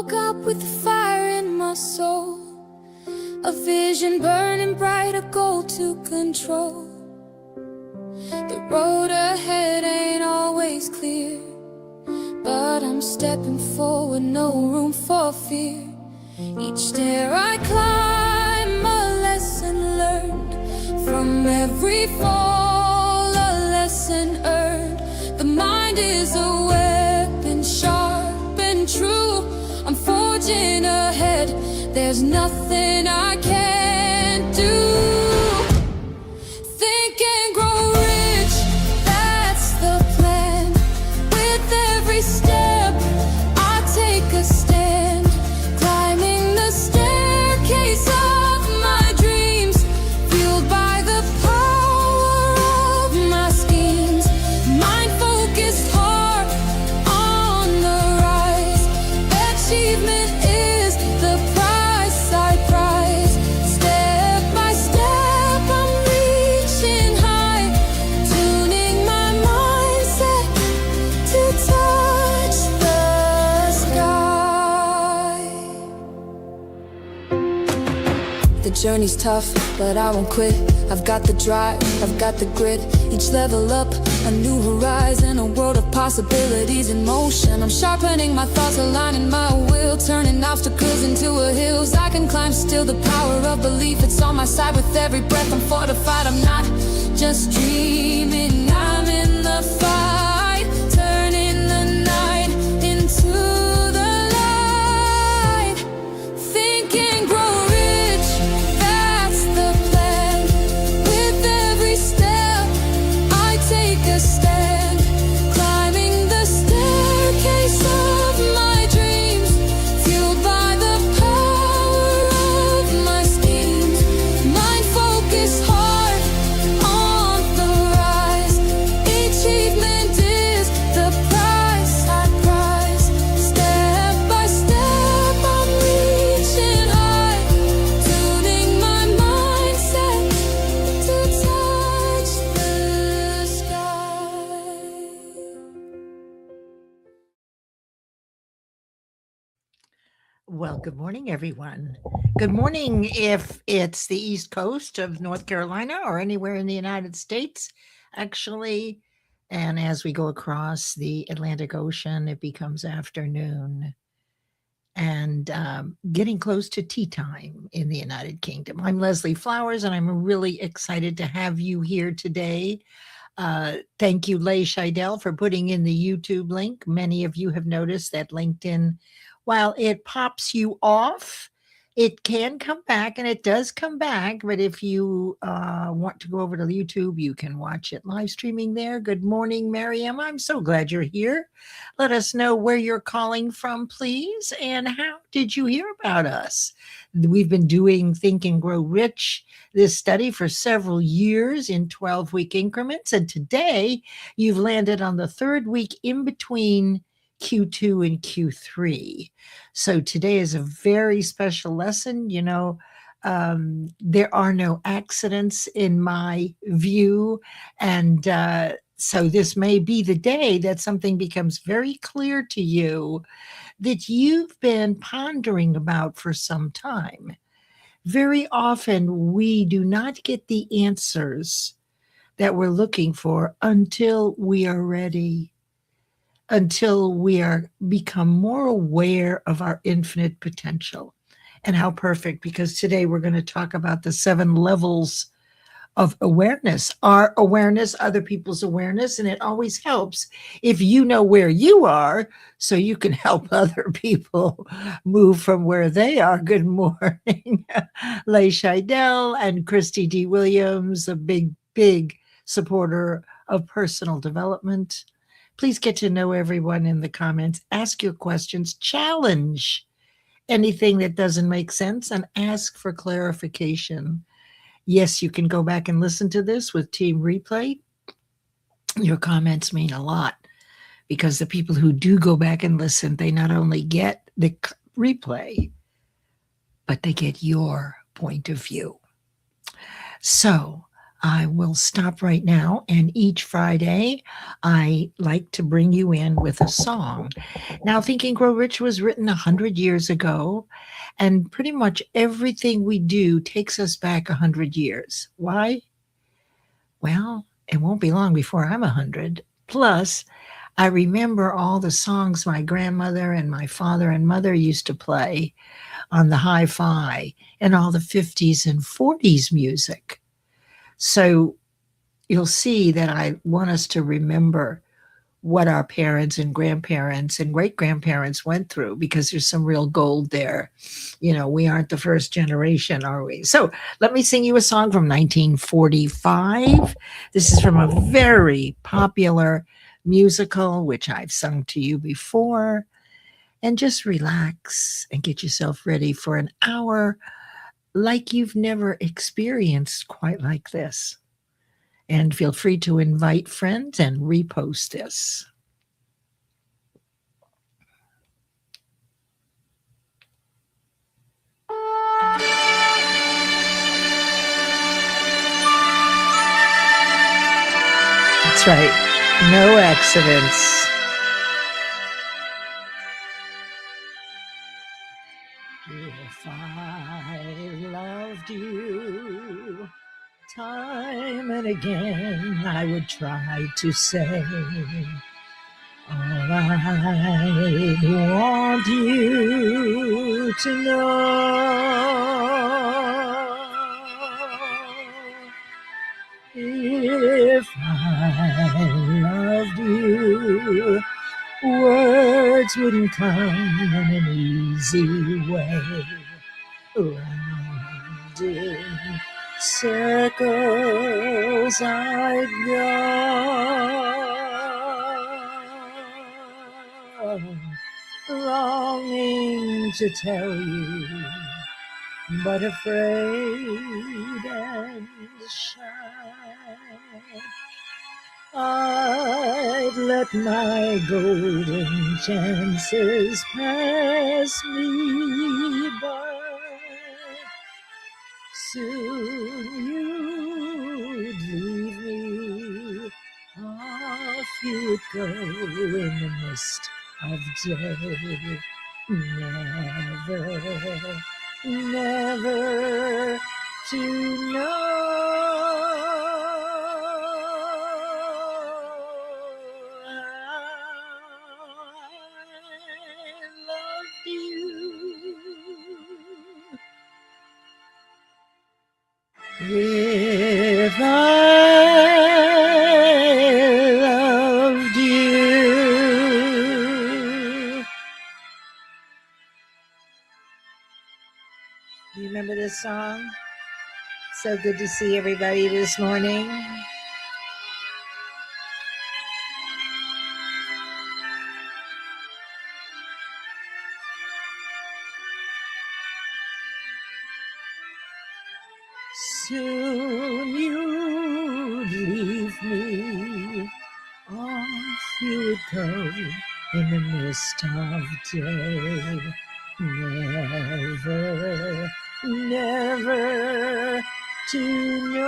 woke up with fire in my soul, a vision burning bright, a goal to control. The road ahead ain't always clear, but I'm stepping forward, no room for fear. Each stair I climb, a lesson learned. From every fall, a lesson earned. The mind is a weapon, sharp and true. I'm forging ahead, there's nothing I can't do. Think and grow rich, that's the plan. With every step, I take a stand. Climbing the staircase of my dreams, fueled by the power of my schemes. Mind-focused heart on the rise. Achievement is the price I prize. Step by step, I'm reaching high, tuning my mindset to touch the sky. The journey's tough, but I won't quit. I've got the drive, I've got the grit. Each level up, a new horizon, a world of possibilities in motion. I'm sharpening my thoughts, aligning my will, turning obstacles into a hills I can climb still. The power of belief, it's on my side. With every breath I'm fortified. I'm not just dreaming, I'm in the fight, turning the night into the light. Think and grow rich, that's the plan. With every step, I take a stand. Climbing the staircase of my dreams, fueled by the power of my schemes. Mind-focused heart on the rise. Achievement is the price I prize. Step by step, I'm reaching high, tuning my mindset to touch the sky. Well, good morning, everyone. Good morning if it's the East Coast of North Carolina or anywhere in the United States, actually. And as we go across the Atlantic Ocean, it becomes afternoon and getting close to tea time in the United Kingdom. I'm Leslie Flowers, and I'm really excited to have you here today. Thank you, 𝓖𝓻𝓸𝓀, for putting in the YouTube link. Many of you have noticed that LinkedIn, while it pops you off, it can come back, and it does come back. But if you want to go over to YouTube, you can watch it live streaming there. Good morning, Miriam. I'm so glad you're here. Let us know where you're calling from, please, and how did you hear about us? We've been doing Think and Grow Rich, this study, for several years in 12-week increments. And today you've landed on the third week in between Q2 and Q3. So today is a very special lesson. You know, there are no accidents in my view. And so this may be the day that something becomes very clear to you that you've been pondering about for some time. Very often we do not get the answers that we're looking for until we are ready, until we are become more aware of our infinite potential. And how perfect, because today we're going to talk about the 7 levels of awareness, our awareness, other people's awareness. And it always helps if you know where you are so you can help other people move from where they are. Good morning, 𝓖𝓻𝓸𝓀 and Christy D. Williams, a big supporter of personal development. Please get to know everyone in the comments. Ask your questions, challenge anything that doesn't make sense, and ask for clarification. Yes, you can go back and listen to this with Team Replay. Your comments mean a lot, because the people who do go back and listen, they not only get the replay, but they get your point of view. So I will stop right now, and each Friday, I like to bring you in with a song. Now, Think and Grow Rich was written 100 years ago, and pretty much everything we do takes us back 100 years. Why? Well, it won't be long before I'm 100. Plus, I remember all the songs my grandmother and my father and mother used to play on the hi-fi and all the 50s and 40s music. So you'll see that I want us to remember what our parents and grandparents and great-grandparents went through, because there's some real gold there. We aren't the first generation, are we? So let me sing you a song from 1945. This is from a very popular musical, which I've sung to you before. And just relax and get yourself ready for an hour like you've never experienced quite like this. And feel free to invite friends and repost this. That's right. No accidents. If I loved you time and again, I would try to say all I want you to know. If I loved you, words wouldn't come in an easy way. Round in circles I'd go, longing to tell you, but afraid and shy. I'd let my golden chances pass me by. Soon you'd leave me, off you'd go in the mist of day. Never to know I loved you. If I loved you. You remember this song? So good to see everybody this morning. Soon you'd leave me, off you'd go in the mist of day. Never to know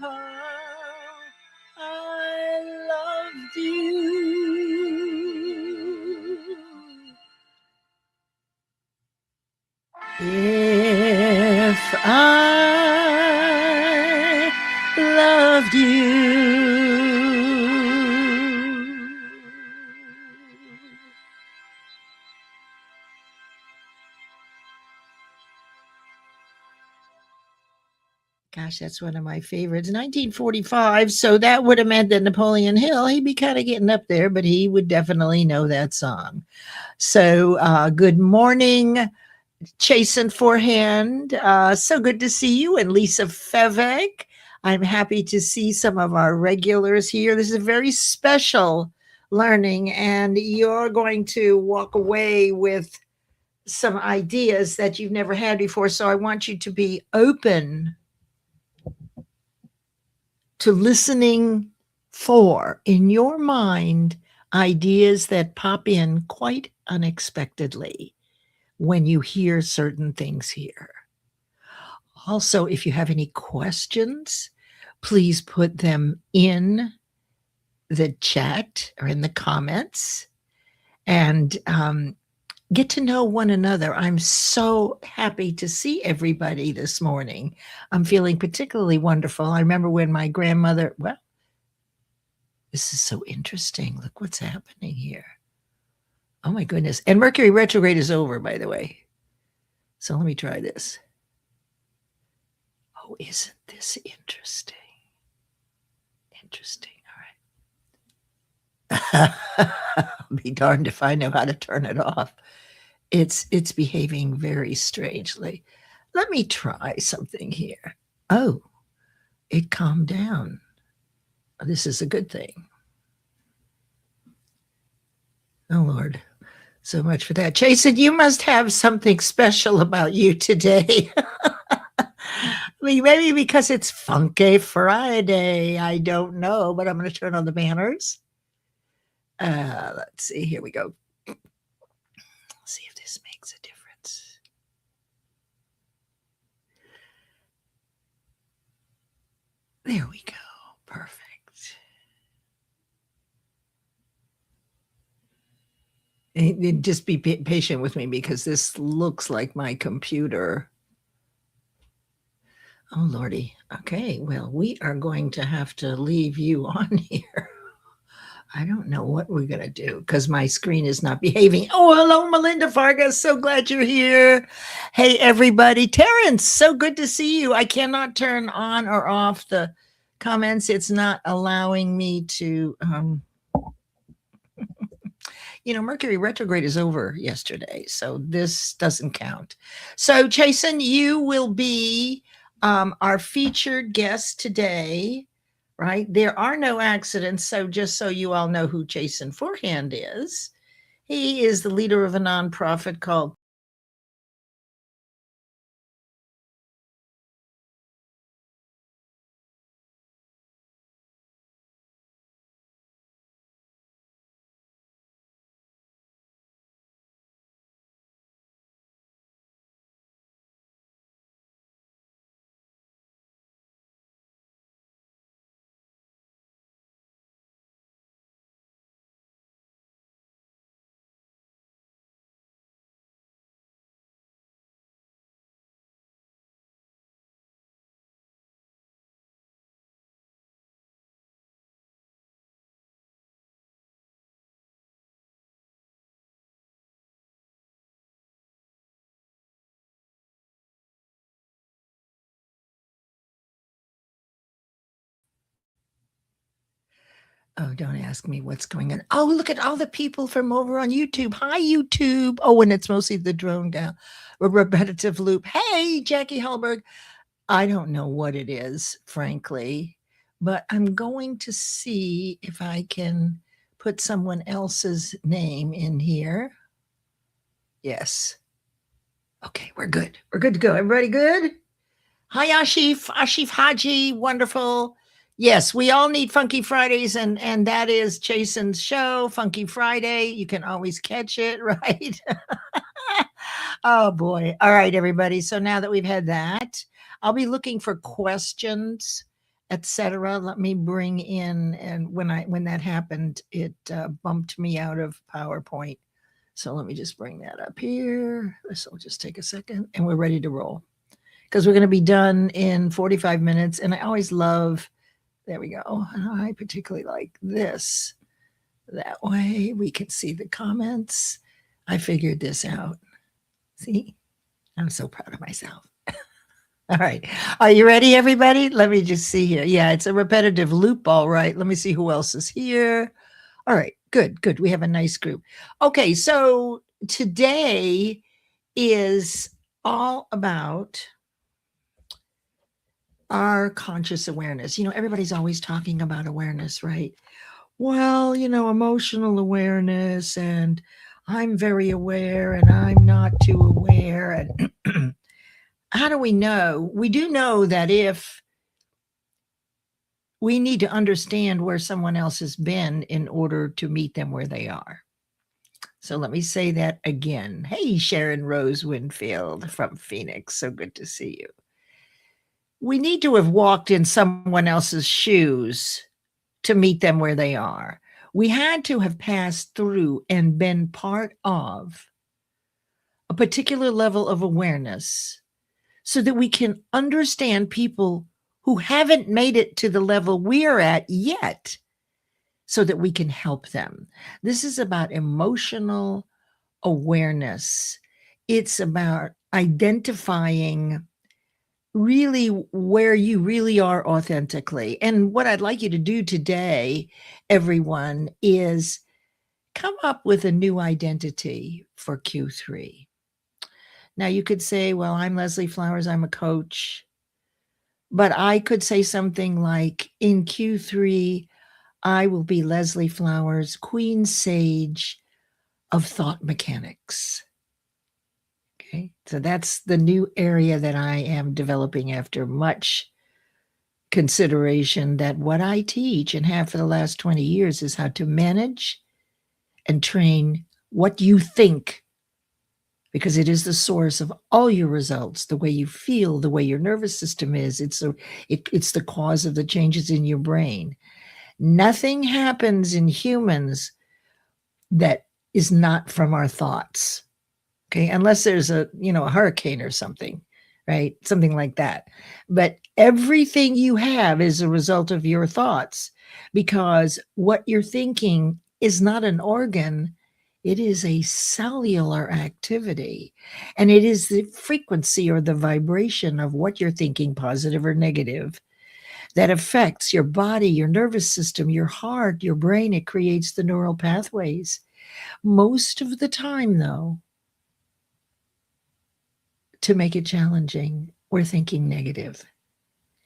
how I loved you. If I loved you. Gosh, that's one of my favorites. 1945. So that would have meant that Napoleon Hill, he'd be kind of getting up there, but he would definitely know that song. So good morning, Chasen Forehand. So good to see you, and Lisa Fevek. I'm happy to see some of our regulars here. This is a very special learning, and you're going to walk away with some ideas that you've never had before. So I want you to be open to listening for, in your mind, ideas that pop in quite unexpectedly. when you hear certain things here. Also, if you have any questions, please put them in the chat or in the comments, and get to know one another. I'm so happy to see everybody this morning. I'm feeling particularly wonderful. I remember when my grandmother, well, this is so interesting. Look what's happening here. Oh my goodness. And Mercury retrograde is over, by the way. So let me try this. Oh, isn't this interesting? Interesting. All right. I'll be darned if I know how to turn it off. It's behaving very strangely. Let me try something here. Oh, it calmed down. This is a good thing. Oh, Lord. So much for that. Jason, you must have something special about you today. I mean, maybe because it's Funky Friday. I don't know, but I'm going to turn on the banners. Let's see. Here we go. Let's see if this makes a difference. There we go. Perfect. And just be patient with me because this looks like my computer. Oh, Lordy. Okay, well, we are going to have to leave you on here. I don't know what we're going to do because my screen is not behaving. Oh, hello, Melinda Vargas. So glad you're here. Hey, everybody. Terrence, so good to see you. I cannot turn on or off the comments. It's not allowing me to... Mercury retrograde is over yesterday, so this doesn't count. So, Jason, you will be our featured guest today, right? There are no accidents, so just so you all know who Jason Forehand is, he is the leader of a nonprofit called Oh, don't ask me what's going on. Oh, look at all the people from over on YouTube. Hi, YouTube. Oh, and it's mostly the drone gal, a repetitive loop. Hey, Jackie Hellberg. I don't know what it is, frankly, but I'm going to see if I can put someone else's name in here. Yes. Okay, we're good. We're good to go. Everybody good? Hi, Ashif Haji. Wonderful. Yes, we all need Funky Fridays, and that is Jason's show, Funky Friday. You can always catch it, right? Oh, boy. All right, everybody. So now that we've had that, I'll be looking for questions, etc. Let me bring in, and when that happened, it bumped me out of PowerPoint. So let me just bring that up here. This will just take a second, and we're ready to roll because we're going to be done in 45 minutes. And I always love, there we go. I particularly like this. That way we can see the comments. I figured this out. See, I'm so proud of myself. All right. Are you ready, everybody? Let me just see here. Yeah, it's a repetitive loop. All right. Let me see who else is here. All right. Good. We have a nice group. Okay. So today is all about our conscious awareness. Everybody's always talking about awareness, right? Well, emotional awareness, and I'm very aware and I'm not too aware. And how do we know? We do know that if we need to understand where someone else has been in order to meet them where they are. So let me say that again. Hey, Sharon Rose Winfield from Phoenix. So good to see you. We need to have walked in someone else's shoes to meet them where they are. We had to have passed through and been part of a particular level of awareness so that we can understand people who haven't made it to the level we're at yet, so that we can help them. This is about emotional awareness. It's about identifying really where you really are authentically. And what I'd like you to do today, everyone, is come up with a new identity for Q3. Now, you could say, well, I'm Leslie Flowers, I'm a coach. But I could say something like, in Q3, I will be Leslie Flowers, Queen Sage of Thought Mechanics. Okay, so that's the new area that I am developing after much consideration, that what I teach and have for the last 20 years is how to manage and train what you think, because it is the source of all your results. The way you feel, the way your nervous system is, it's the cause of the changes in your brain. Nothing happens in humans that is not from our thoughts. Okay, unless there's a hurricane or something, right? Something like that. But everything you have is a result of your thoughts, because what you're thinking is not an organ. It is a cellular activity, and it is the frequency or the vibration of what you're thinking, positive or negative, that affects your body, your nervous system, your heart, your brain. It creates the neural pathways. Most of the time, though, to make it challenging, we're thinking negative.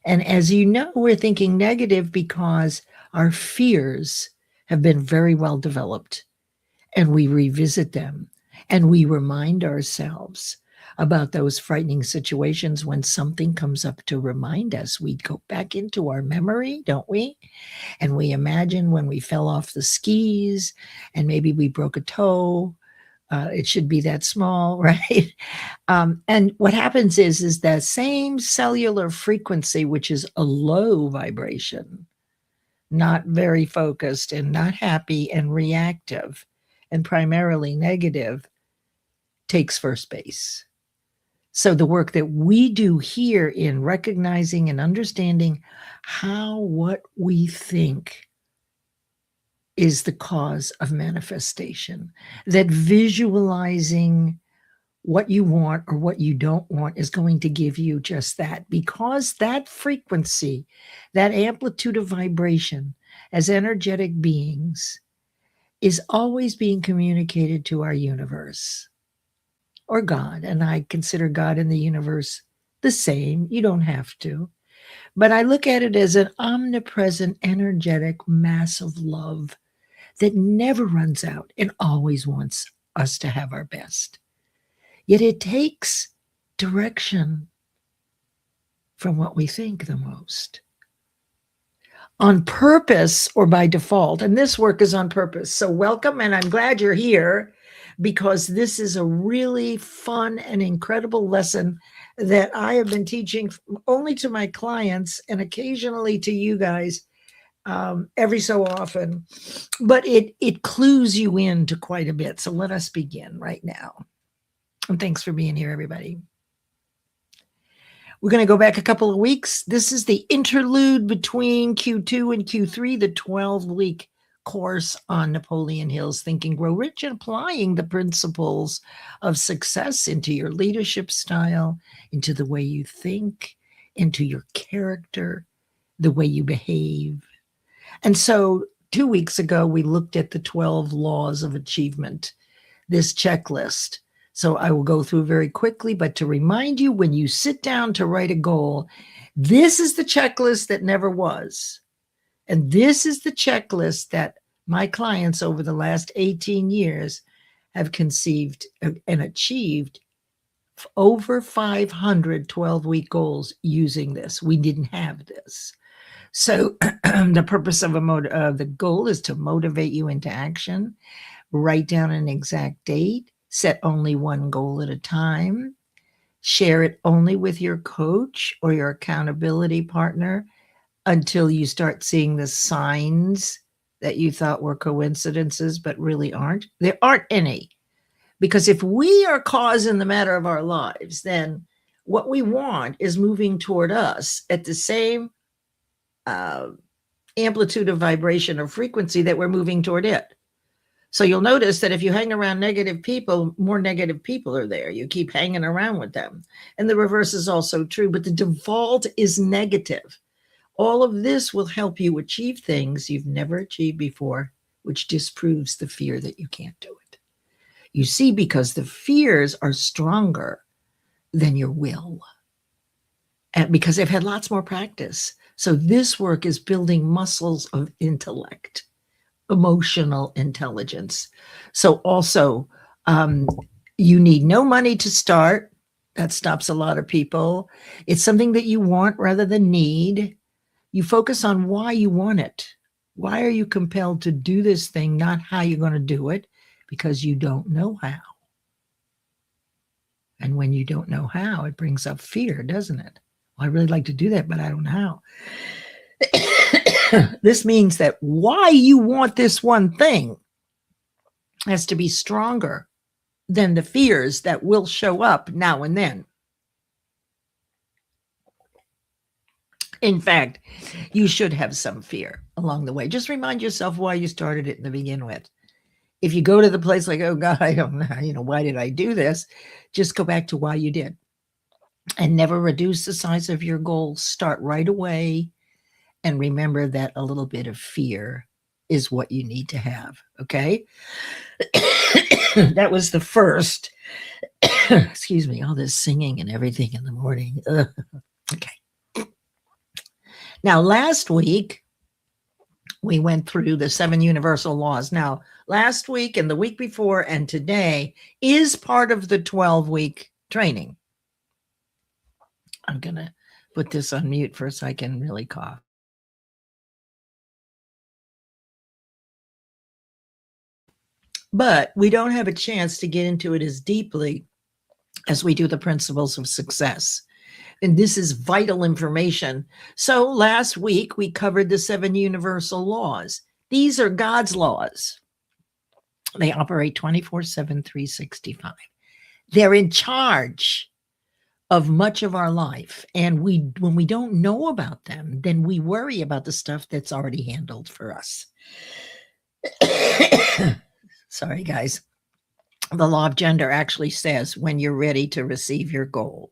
And as you know, we're thinking negative because our fears have been very well developed, and we revisit them and we remind ourselves about those frightening situations. When something comes up to remind us, we go back into our memory, don't we? And we imagine when we fell off the skis and maybe we broke a toe. It should be that small, right? And what happens is that same cellular frequency, which is a low vibration, not very focused and not happy and reactive and primarily negative, takes first base. So the work that we do here in recognizing and understanding how what we think is the cause of manifestation, that visualizing what you want or what you don't want is going to give you just that, because that frequency, that amplitude of vibration as energetic beings is always being communicated to our universe or God. And I consider God and the universe the same. You don't have to. But I look at it as an omnipresent, energetic mass of love that never runs out and always wants us to have our best. Yet it takes direction from what we think the most. On purpose or by default, and this work is on purpose. So welcome, and I'm glad you're here, because this is a really fun and incredible lesson that I have been teaching only to my clients and occasionally to you guys every so often, but it clues you into quite a bit. So let us begin right now. And thanks for being here, everybody. We're going to go back a couple of weeks. This is the interlude between Q2 and Q3, the 12-week course on Napoleon Hill's Think and Grow Rich, and applying the principles of success into your leadership style, into the way you think, into your character, the way you behave. And so 2 weeks ago, we looked at the 12 laws of achievement, this checklist. So I will go through very quickly, but to remind you, when you sit down to write a goal, this is the checklist that never was. And this is the checklist that my clients over the last 18 years have conceived and achieved over 500 12-week goals using this. We didn't have this. So the purpose of the goal is to motivate you into action, Write down an exact date. Set only one goal at a time. Share it only with your coach or your accountability partner until you start seeing the signs that you thought were coincidences, but really aren't. There aren't any. Because if we are cause in the matter of our lives, then what we want is moving toward us at the same amplitude of vibration or frequency that we're moving toward it. So you'll notice that if you hang around negative people, more negative people are there. You keep hanging around with them. And the reverse is also true, but the default is negative. All of this will help you achieve things you've never achieved before, which disproves the fear that you can't do it. You see, because the fears are stronger than your will, and because they've had lots more practice. So this work is building muscles of intellect, emotional intelligence. So also, you need no money to start. That stops a lot of people. It's something that you want rather than need. You focus on why you want it. Why are you compelled to do this thing, not how you're going to do it? Because you don't know how. And when you don't know how, it brings up fear, doesn't it? Well, I really like to do that, but I don't know how. This means that why you want this one thing has to be stronger than the fears that will show up now and then. In fact, you should have some fear along the way. Just remind yourself why you started it in the begin with. If you go to the place like, oh God, I don't know, why did I do this? Just go back to why you did. And never reduce the size of your goals. Start right away. And remember that a little bit of fear is what you need to have. Okay. That was the first. Excuse me, all this singing and everything in the morning. Okay. Now, last week, we went through the 7 universal laws. Now, last week and the week before and today is part of the 12-week training. I'm going to put this on mute first so I can really cough. But we don't have a chance to get into it as deeply as we do the principles of success. And this is vital information. So last week, we covered the 7 universal laws. These are God's laws. They operate 24/7, 365. They're in charge of much of our life. And when we don't know about them, then we worry about the stuff that's already handled for us. Sorry, guys. The law of gender actually says when you're ready to receive your goal,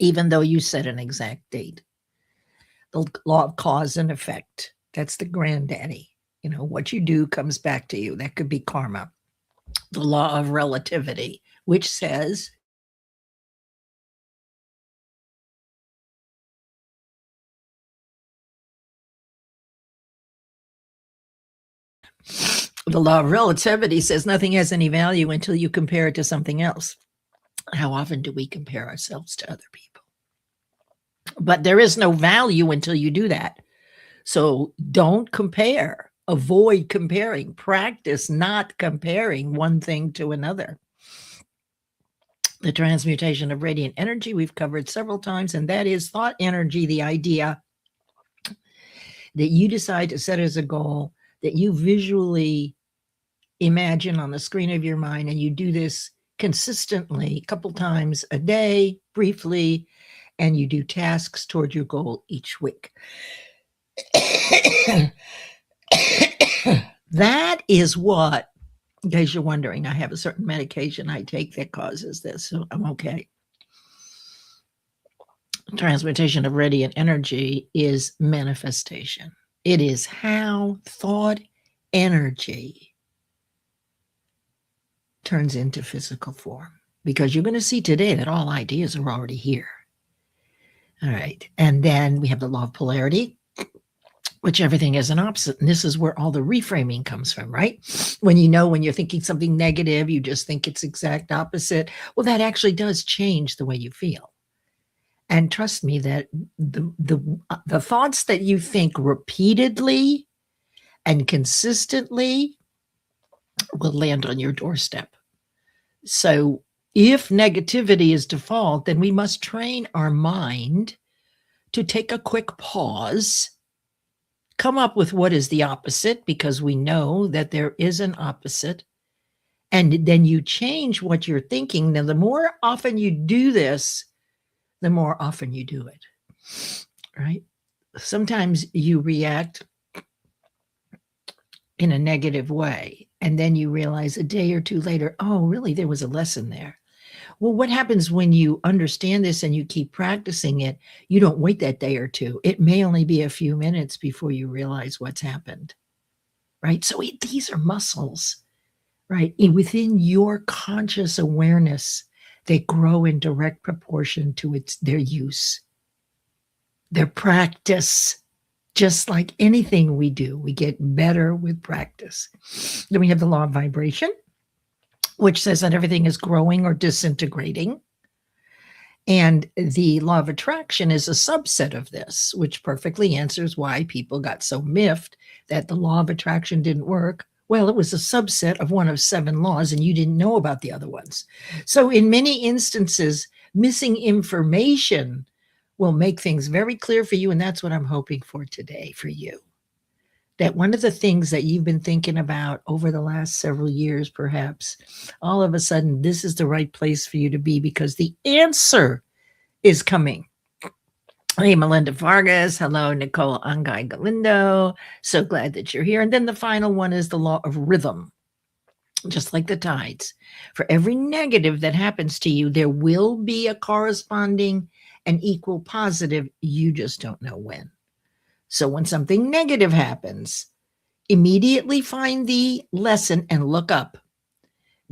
even though you set an exact date. The law of cause and effect, that's the granddaddy. What you do comes back to you. That could be karma. The law of relativity, which says nothing has any value until you compare it to something else. How often do we compare ourselves to other people? But there is no value until you do that. So don't compare. Avoid comparing. Practice not comparing one thing to another. The transmutation of radiant energy we've covered several times, and that is thought energy, the idea that you decide to set as a goal that you visually imagine on the screen of your mind, and you do this consistently a couple times a day, briefly, and you do tasks toward your goal each week. That is what, in case you're wondering, I have a certain medication I take that causes this, so I'm okay. Transmutation of radiant energy is manifestation. It is how thought energy turns into physical form, because you're going to see today that all ideas are already here. All right. And then we have the law of polarity, which everything is an opposite. And this is where all the reframing comes from, right? When you're thinking something negative, you just think it's exact opposite. Well, that actually does change the way you feel. And trust me that the thoughts that you think repeatedly and consistently will land on your doorstep. So if negativity is default, then we must train our mind to take a quick pause, come up with what is the opposite, because we know that there is an opposite, and then you change what you're thinking. Now, the more often you do this, the more often you do it, right? Sometimes you react in a negative way, and then you realize a day or two later, oh, really, there was a lesson there. Well, what happens when you understand this and you keep practicing it? You don't wait that day or two. It may only be a few minutes before you realize what's happened, right? So these are muscles, right? Within your conscious awareness, they grow in direct proportion to their use, their practice. Just like anything we do, we get better with practice. Then we have the law of vibration, which says that everything is growing or disintegrating. And the law of attraction is a subset of this, which perfectly answers why people got so miffed that the law of attraction didn't work. Well, it was a subset of one of 7 laws, and you didn't know about the other ones. So in many instances, missing information will make things very clear for you, and that's what I'm hoping for today for you. That one of the things that you've been thinking about over the last several years, perhaps, all of a sudden, this is the right place for you to be, because the answer is coming. Hey, Melinda Vargas. Hello, 𝓑𝓮𝓽𝓮𝓷. So glad that you're here. And then the final one is the law of rhythm. Just like the tides. For every negative that happens to you, there will be a corresponding and equal positive. You just don't know when. So when something negative happens, immediately find the lesson and look up,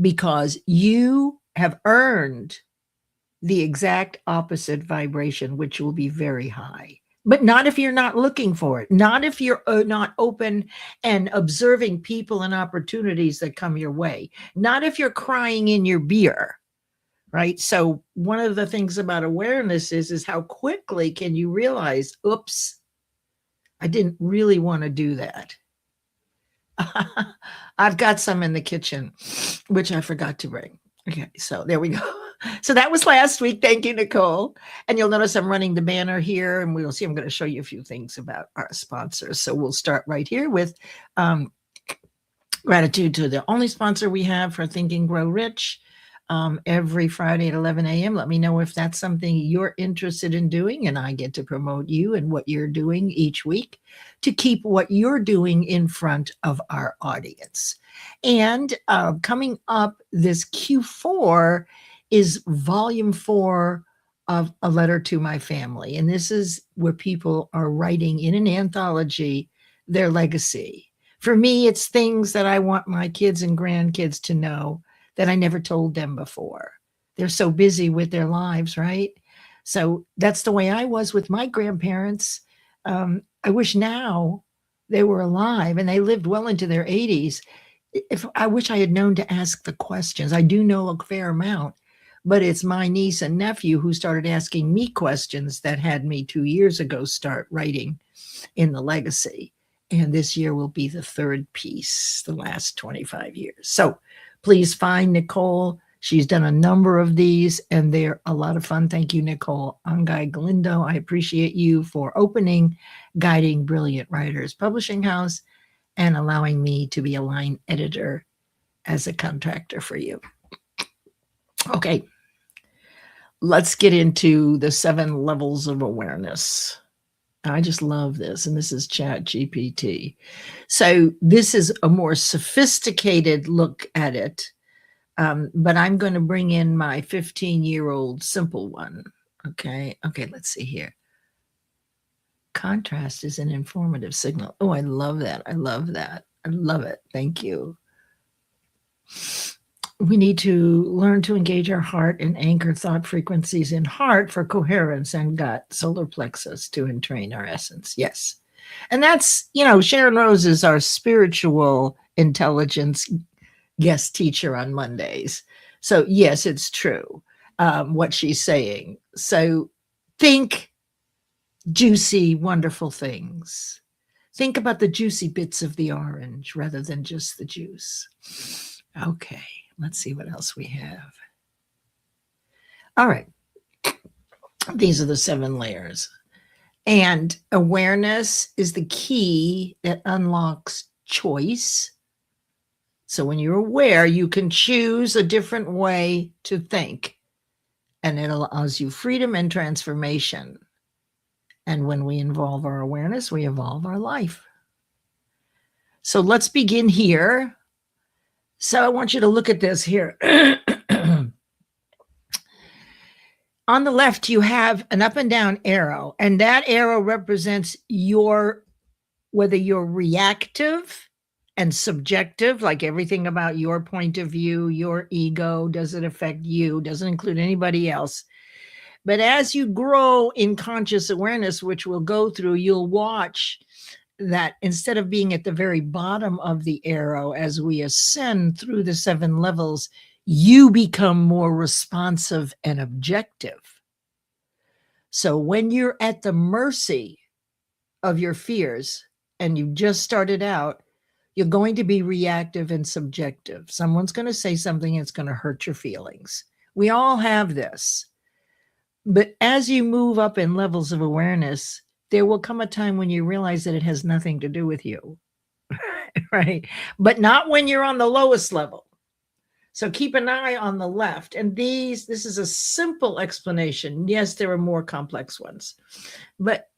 because you have earned the exact opposite vibration, which will be very high. But not if you're not looking for it, not if you're not open and observing people and opportunities that come your way, not if you're crying in your beer, right? So one of the things about awareness is how quickly can you realize, oops, I didn't really want to do that. I've got some in the kitchen, which I forgot to bring. Okay, so there we go. So that was last week. Thank you, Nicole. And you'll notice I'm running the banner here, and we'll see. I'm going to show you a few things about our sponsors. So we'll start right here with gratitude to the only sponsor we have for Think and Grow Rich. Every Friday at 11 a.m. Let me know if that's something you're interested in doing, and I get to promote you and what you're doing each week to keep what you're doing in front of our audience. And coming up this Q4 is volume 4 of A Letter to My Family. And this is where people are writing in an anthology their legacy. For me, it's things that I want my kids and grandkids to know that I never told them before. They're so busy with their lives, right? So that's the way I was with my grandparents. I wish now they were alive and they lived well into their 80s. I wish I had known to ask the questions. I do know a fair amount, but it's my niece and nephew who started asking me questions that had me 2 years ago start writing in the legacy. And this year will be the 3rd piece, the last 25 years. So please find Nicole. She's done a number of these, and they're a lot of fun. Thank you, Nicole Anga-Galindo. I appreciate you for opening Guiding Brilliant Writers Publishing House and allowing me to be a line editor as a contractor for you. Okay, let's get into the 7 levels of awareness. I just love this, and this is ChatGPT. So this is a more sophisticated look at it, but I'm going to bring in my 15-year-old simple one. Okay, let's see here. Contrast is an informative signal. Oh, I love that. I love that. I love it. Thank you. We need to learn to engage our heart and anchor thought frequencies in heart for coherence and gut, solar plexus to entrain our essence. Yes. And that's, Sharon Rose is our spiritual intelligence guest teacher on Mondays. So yes, it's true what she's saying. So think juicy, wonderful things. Think about the juicy bits of the orange rather than just the juice. Okay, let's see what else we have. All right. These are the 7 layers. And awareness is the key that unlocks choice. So when you're aware, you can choose a different way to think, and it allows you freedom and transformation. And when we involve our awareness, we evolve our life. So let's begin here. So I want you to look at this here. On the left, you have an up and down arrow, and that arrow represents whether you're reactive and subjective, like everything about your point of view, your ego, does it affect you, doesn't include anybody else. But as you grow in conscious awareness, which we'll go through, you'll watch that instead of being at the very bottom of the arrow, as we ascend through the 7 levels, you become more responsive and objective. So when you're at the mercy of your fears and you've just started out, you're going to be reactive and subjective. Someone's going to say something that's going to hurt your feelings. We all have this. But as you move up in levels of awareness, there will come a time when you realize that it has nothing to do with you, right? But not when you're on the lowest level. So keep an eye on the left. And this is a simple explanation. Yes, there are more complex ones. But,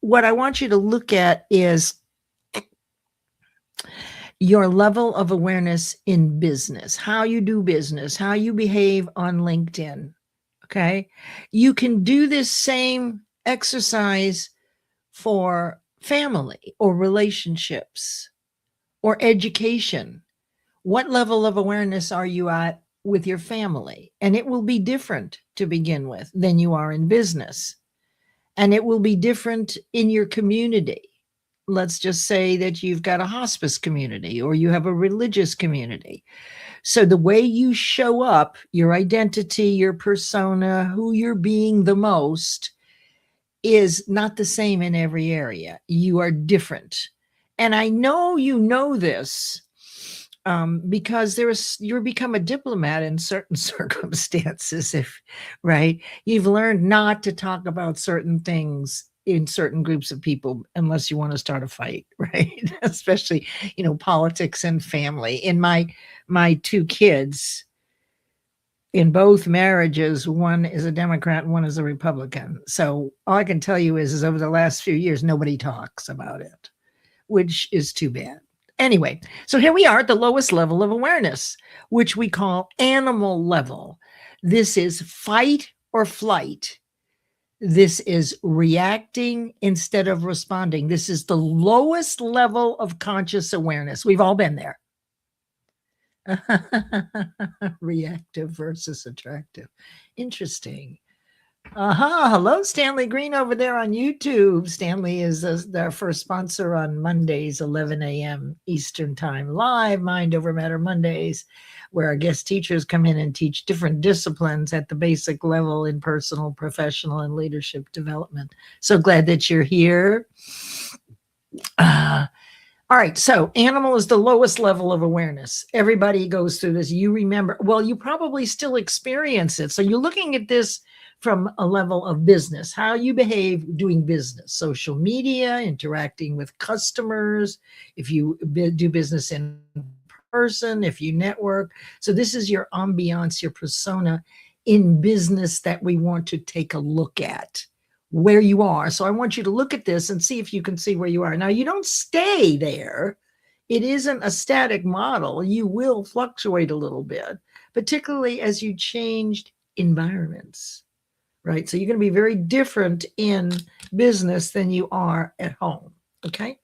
what I want you to look at is your level of awareness in business, how you do business, how you behave on LinkedIn. Okay. You can do this same exercise for family or relationships or education. What level of awareness are you at with your family? And it will be different to begin with than you are in business. And it will be different in your community. Let's just say that you've got a hospice community or you have a religious community. So the way you show up, your identity, your persona, who you're being the most is not the same in every area. You are different. And I know you know this because you're become a diplomat in certain circumstances, right? You've learned not to talk about certain things in certain groups of people unless you want to start a fight, right? Especially, politics and family. In my 2 kids, in both marriages, one is a Democrat and one is a Republican. So all I can tell you is over the last few years, nobody talks about it, which is too bad. Anyway, so here we are at the lowest level of awareness, which we call animal level. This is fight or flight. This is reacting instead of responding. This is the lowest level of conscious awareness. We've all been there. Reactive versus attractive. Interesting. Hello, Stanley Green over there on YouTube. Stanley is our first sponsor on Mondays, 11 a.m. Eastern Time, live Mind Over Matter Mondays, where our guest teachers come in and teach different disciplines at the basic level in personal, professional, and leadership development. So glad that you're here. All right, so animal is the lowest level of awareness. Everybody goes through this. You remember, well, you probably still experience it. So you're looking at this from a level of business, how you behave doing business, social media, interacting with customers, if you do business in person, if you network. So this is your ambiance, your persona in business that we want to take a look at where you are. So I want you to look at this and see if you can see where you are. Now, you don't stay there. It isn't a static model. You will fluctuate a little bit, particularly as you changed environments. Right? So you're going to be very different in business than you are at home. Okay.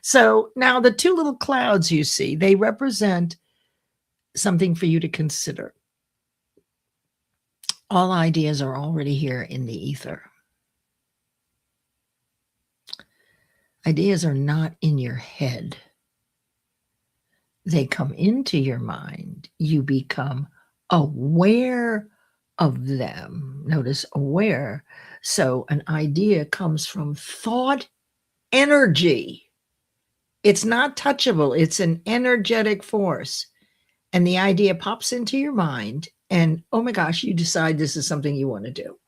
So now the 2 little clouds you see, they represent something for you to consider. All ideas are already here in the ether. Ideas are not in your head. They come into your mind. You become aware of them. Notice aware. So an idea comes from thought energy. It's not touchable. It's an energetic force. And the idea pops into your mind and, oh my gosh, you decide this is something you want to do.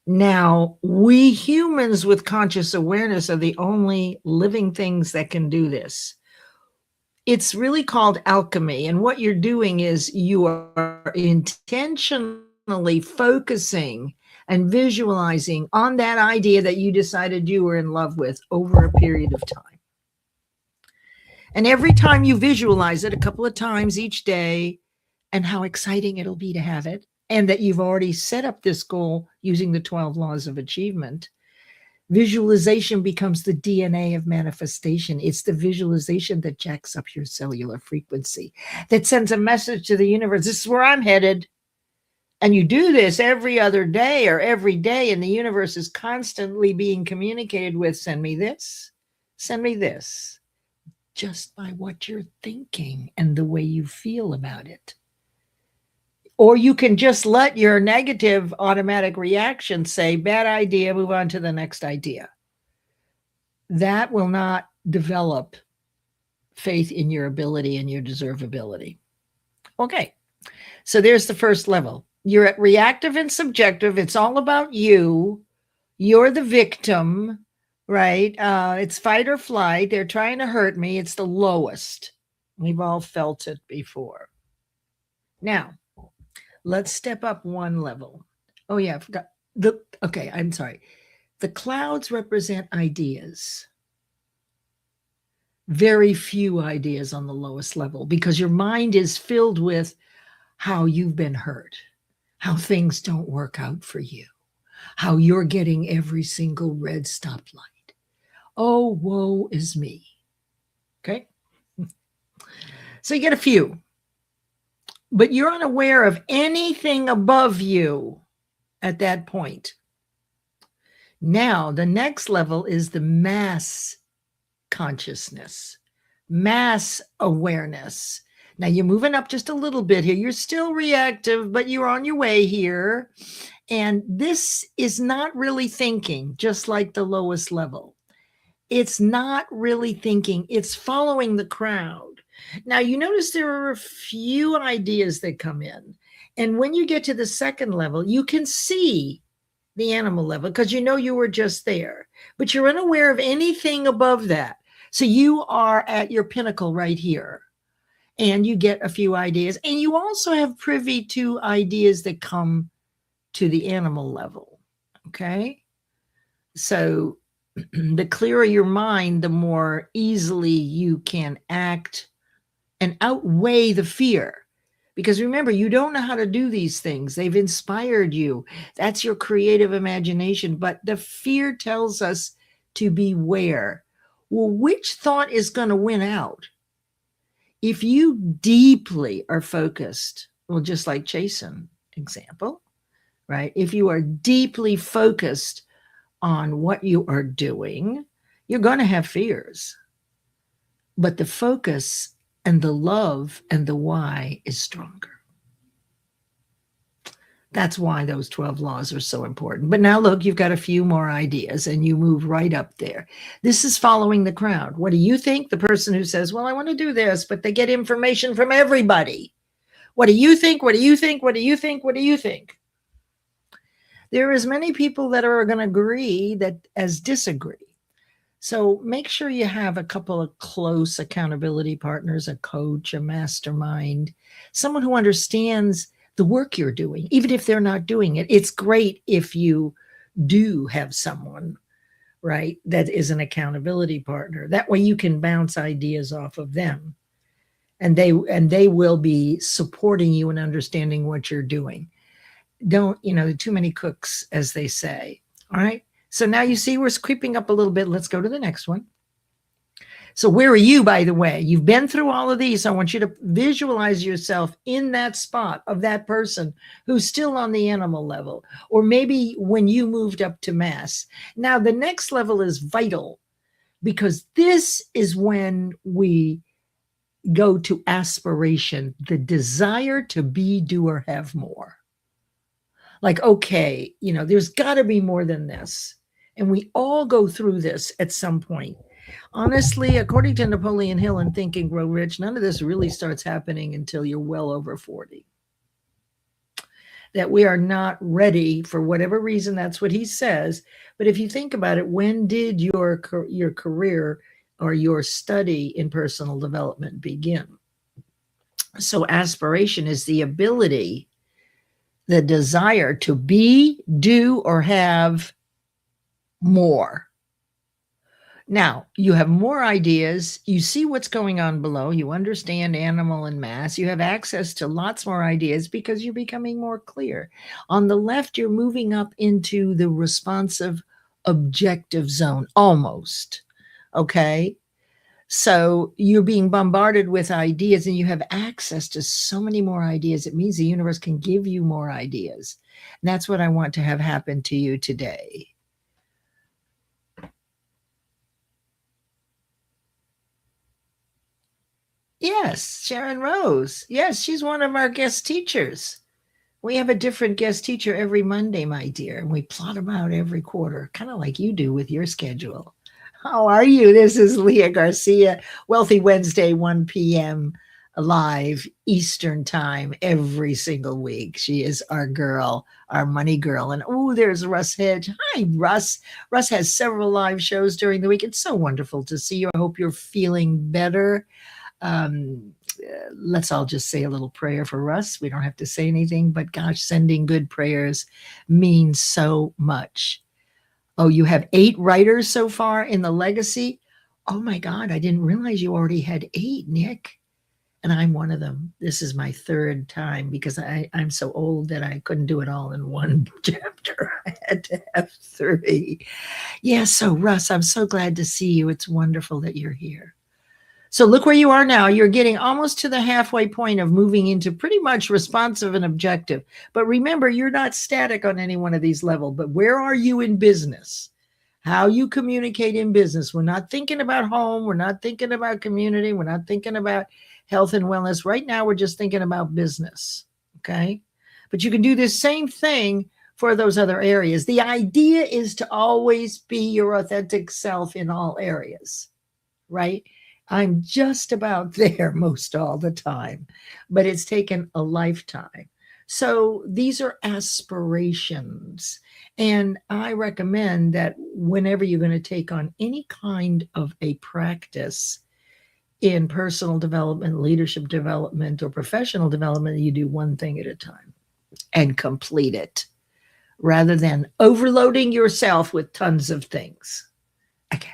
Now, we humans with conscious awareness are the only living things that can do this. It's really called alchemy. And what you're doing is you are intentionally focusing and visualizing on that idea that you decided you were in love with over a period of time. And every time you visualize it a couple of times each day, and how exciting it'll be to have it, and that you've already set up this goal using the 12 laws of achievement, visualization becomes the DNA of manifestation. It's the visualization that jacks up your cellular frequency, that sends a message to the universe. This is where I'm headed. And you do this every other day or every day, and the universe is constantly being communicated with, send me this, just by what you're thinking and the way you feel about it. Or you can just let your negative automatic reaction say, bad idea, move on to the next idea. That will not develop faith in your ability and your deservability. Okay, so there's the first level. You're at reactive and subjective. It's all about you. You're the victim, right? It's fight or flight. They're trying to hurt me. It's the lowest. We've all felt it before. Now, let's step up one level. Oh yeah, I forgot. I'm sorry. The clouds represent ideas. Very few ideas on the lowest level, because your mind is filled with how you've been hurt, how things don't work out for you, how you're getting every single red stoplight. Oh, woe is me. Okay. So you get a few, but you're unaware of anything above you at that point. Now, the next level is the mass consciousness, mass awareness. Now you're moving up just a little bit here. You're still reactive, but you're on your way here. And this is not really thinking, just like the lowest level. It's not really thinking. It's following the crowd. Now, you notice there are a few ideas that come in. And when you get to the second level, you can see the animal level because you know you were just there. But you're unaware of anything above that. So you are at your pinnacle right here. And you get a few ideas. And you also have privy to ideas that come to the animal level. Okay? So the clearer your mind, the more easily you can act and outweigh the fear. Because remember, you don't know how to do these things. They've inspired you. That's your creative imagination. But the fear tells us to beware. Well, which thought is going to win out? If you deeply are focused, well, just like Jason example, right? If you are deeply focused on what you are doing, you're going to have fears. But the focus and the love and the why is stronger. That's why those 12 laws are so important. But now look, you've got a few more ideas and you move right up there. This is following the crowd. What do you think? The person who says, well, I want to do this, but they get information from everybody. What do you think? What do you think? What do you think? What do you think? There are as many people that are going to agree as disagree. So make sure you have a couple of close accountability partners, a coach, a mastermind, someone who understands the work you're doing, even if they're not doing it. It's great if you do have someone, right, that is an accountability partner. That way you can bounce ideas off of them, and they will be supporting you and understanding what you're doing. Don't, too many cooks, as they say. All right. So now you see we're creeping up a little bit. Let's go to the next one. So where are you, by the way? You've been through all of these. I want you to visualize yourself in that spot of that person who's still on the animal level, or maybe when you moved up to mass. Now, the next level is vital, because this is when we go to aspiration, the desire to be, do, or have more. Like, okay, there's got to be more than this. And we all go through this at some point. Honestly, according to Napoleon Hill in Think and Grow Rich, none of this really starts happening until you're well over 40. That we are not ready for whatever reason, that's what he says. But if you think about it, when did your career or your study in personal development begin? So aspiration is the ability, the desire to be, do, or have more. Now, you have more ideas. You see what's going on below. You understand animal and mass. You have access to lots more ideas because you're becoming more clear. On the left, you're moving up into the responsive objective zone, almost. Okay? So you're being bombarded with ideas and you have access to so many more ideas. It means the universe can give you more ideas. And that's what I want to have happen to you today. Yes, Sharon Rose. Yes, she's one of our guest teachers. We have a different guest teacher every Monday, my dear, and we plot them out every quarter, kind of like you do with your schedule. How are you? This is Leah Garcia, Wealthy Wednesday, 1 p.m. live Eastern time every single week. She is our girl, our money girl. And oh, there's Russ Hedge. Hi, Russ. Russ has several live shows during the week. It's so wonderful to see you. I hope you're feeling better. Let's all just say a little prayer for Russ. We don't have to say anything, but gosh, sending good prayers means so much. Oh, you have 8 writers so far in the legacy. Oh my God, I didn't realize you already had 8, Nick. And I'm one of them. This is my 3rd time because I'm so old that I couldn't do it all in one chapter. I had to have 3. Yeah, so Russ, I'm so glad to see you. It's wonderful that you're here. So look where you are now. You're getting almost to the halfway point of moving into pretty much responsive and objective. But remember, you're not static on any one of these levels. But where are you in business? How you communicate in business. We're not thinking about home. We're not thinking about community. We're not thinking about health and wellness. Right now, we're just thinking about business. Okay? But you can do this same thing for those other areas. The idea is to always be your authentic self in all areas, right? I'm just about there most all the time, but it's taken a lifetime. So these are aspirations. And I recommend that whenever you're going to take on any kind of a practice in personal development, leadership development, or professional development, you do one thing at a time and complete it rather than overloading yourself with tons of things. Okay.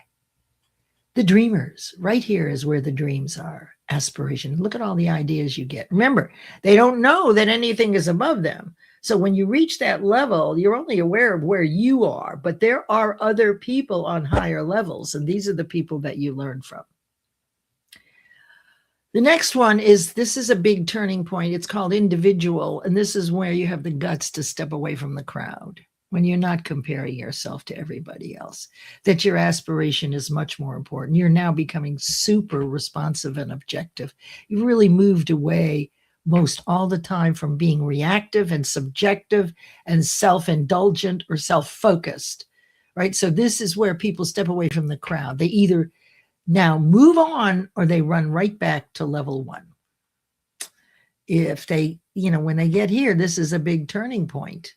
The dreamers, right here is where the dreams are. Aspiration. Look at all the ideas you get. Remember, they don't know that anything is above them. So when you reach that level, you're only aware of where you are, but there are other people on higher levels, and these are the people that you learn from. The next one is, this is a big turning point. It's called individual, and this is where you have the guts to step away from the crowd. When you're not comparing yourself to everybody else, that your aspiration is much more important. You're now becoming super responsive and objective. You've really moved away most all the time from being reactive and subjective and self-indulgent or self-focused, right? So this is where people step away from the crowd. They either now move on or they run right back to level 1. If they, when they get here, this is a big turning point.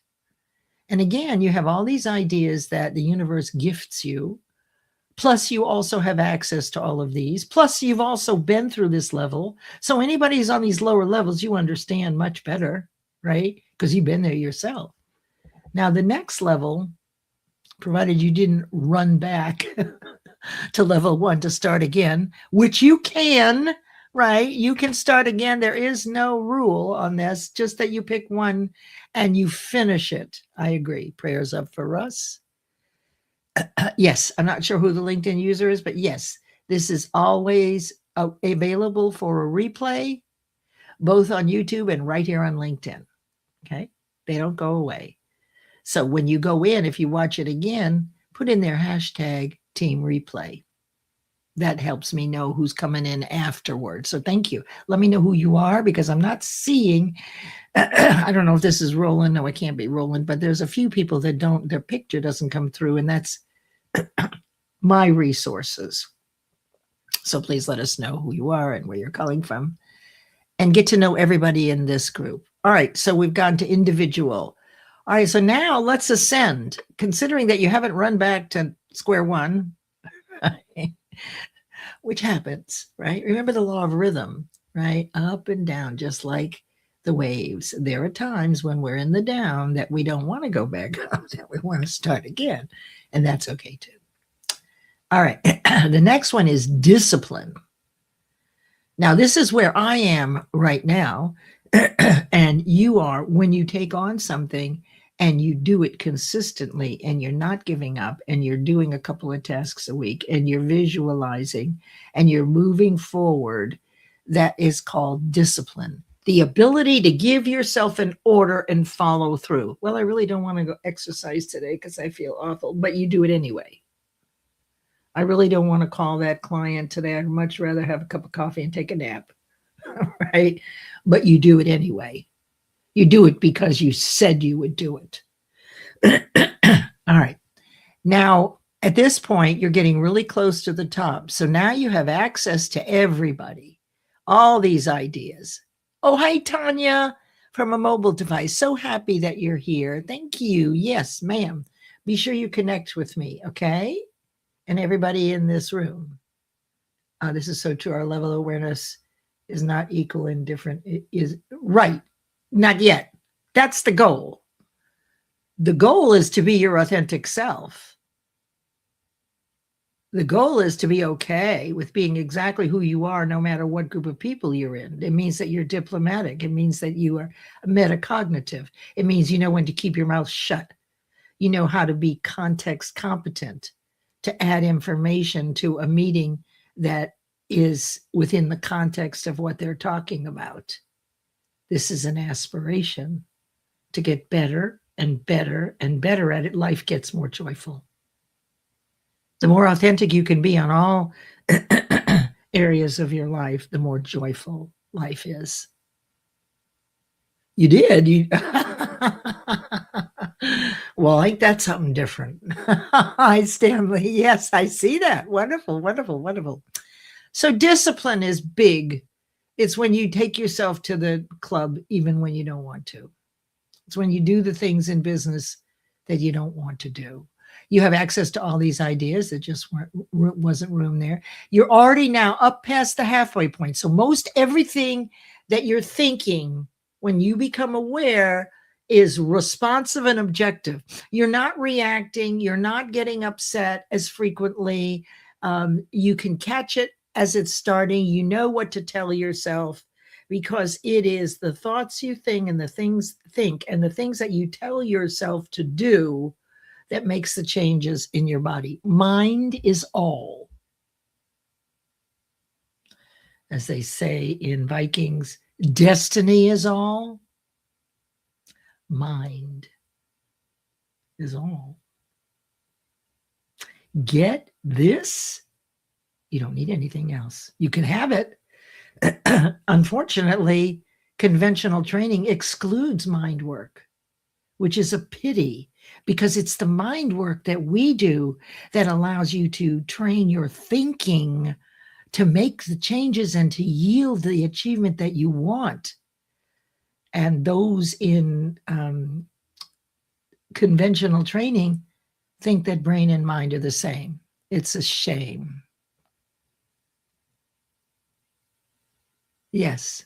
And again, you have all these ideas that the universe gifts you. Plus, you also have access to all of these. Plus, you've also been through this level. So anybody who's on these lower levels, you understand much better, right? Because you've been there yourself. Now, the next level, provided you didn't run back to level 1 to start again, which you can, right? You can start again. There is no rule on this, just that you pick one and you finish it. I agree. Prayers up for Russ. Yes, I'm not sure who the LinkedIn user is, but yes, this is always available for a replay, both on YouTube and right here on LinkedIn. Okay? They don't go away. So when you go in, if you watch it again, put in their hashtag team replay. That helps me know who's coming in afterwards. So thank you. Let me know who you are, because I'm not seeing, I don't know if this is rolling. No, it can't be rolling, but there's a few people that their picture doesn't come through, and that's my resources. So please let us know who you are and where you're calling from, and get to know everybody in this group. All right, so we've gone to individual. All right, so now let's ascend, considering that you haven't run back to square one, which happens, right? Remember the law of rhythm, right? Up and down, just like the waves. There are times when we're in the down that we don't want to go back up, that we want to start again, and that's okay too. All right, the next one is discipline. Now, this is where I am right now, and you are when you take on something and you do it consistently and you're not giving up and you're doing a couple of tasks a week and you're visualizing and you're moving forward. That is called discipline. The ability to give yourself an order and follow through. Well, I really don't want to go exercise today because I feel awful, but you do it anyway. I really don't want to call that client today. I'd much rather have a cup of coffee and take a nap, right? But you do it anyway. You do it because you said you would do it. All right. Now, at this point, you're getting really close to the top. So now you have access to everybody, all these ideas. Oh, hi, Tanya, from a mobile device. So happy that you're here. Thank you. Yes, ma'am. Be sure you connect with me, okay? And everybody in this room. This is so true. Our level of awareness is not equal and different. It is right. Not yet. That's the goal. The goal is to be your authentic self. The goal is to be okay with being exactly who you are, no matter what group of people you're in. It means that you're diplomatic. It means that you are metacognitive. It means you know when to keep your mouth shut. You know how to be context competent, to add information to a meeting that is within the context of what they're talking about. This is an aspiration to get better and better and better at it. Life gets more joyful. The more authentic you can be on all areas of your life, the more joyful life is. You did. Well, ain't that something different? Hi, Stanley. Yes, I see that. Wonderful, wonderful, wonderful. So discipline is big. It's when you take yourself to the club even when you don't want to. It's when you do the things in business that you don't want to do. You have access to all these ideas that just wasn't room there. You're already now up past the halfway point. So most everything that you're thinking when you become aware is responsive and objective. You're not reacting. You're not getting upset as frequently. You can catch it as it's starting. You know what to tell yourself, because it is the thoughts you think and the things that you tell yourself to do that makes the changes in your body. Mind is all. As they say in Vikings, destiny is all. Mind is all. Get this? You don't need anything else. You can have it. Unfortunately, conventional training excludes mind work, which is a pity, because it's the mind work that we do that allows you to train your thinking to make the changes and to yield the achievement that you want. And those in conventional training think that brain and mind are the same. It's a shame. Yes,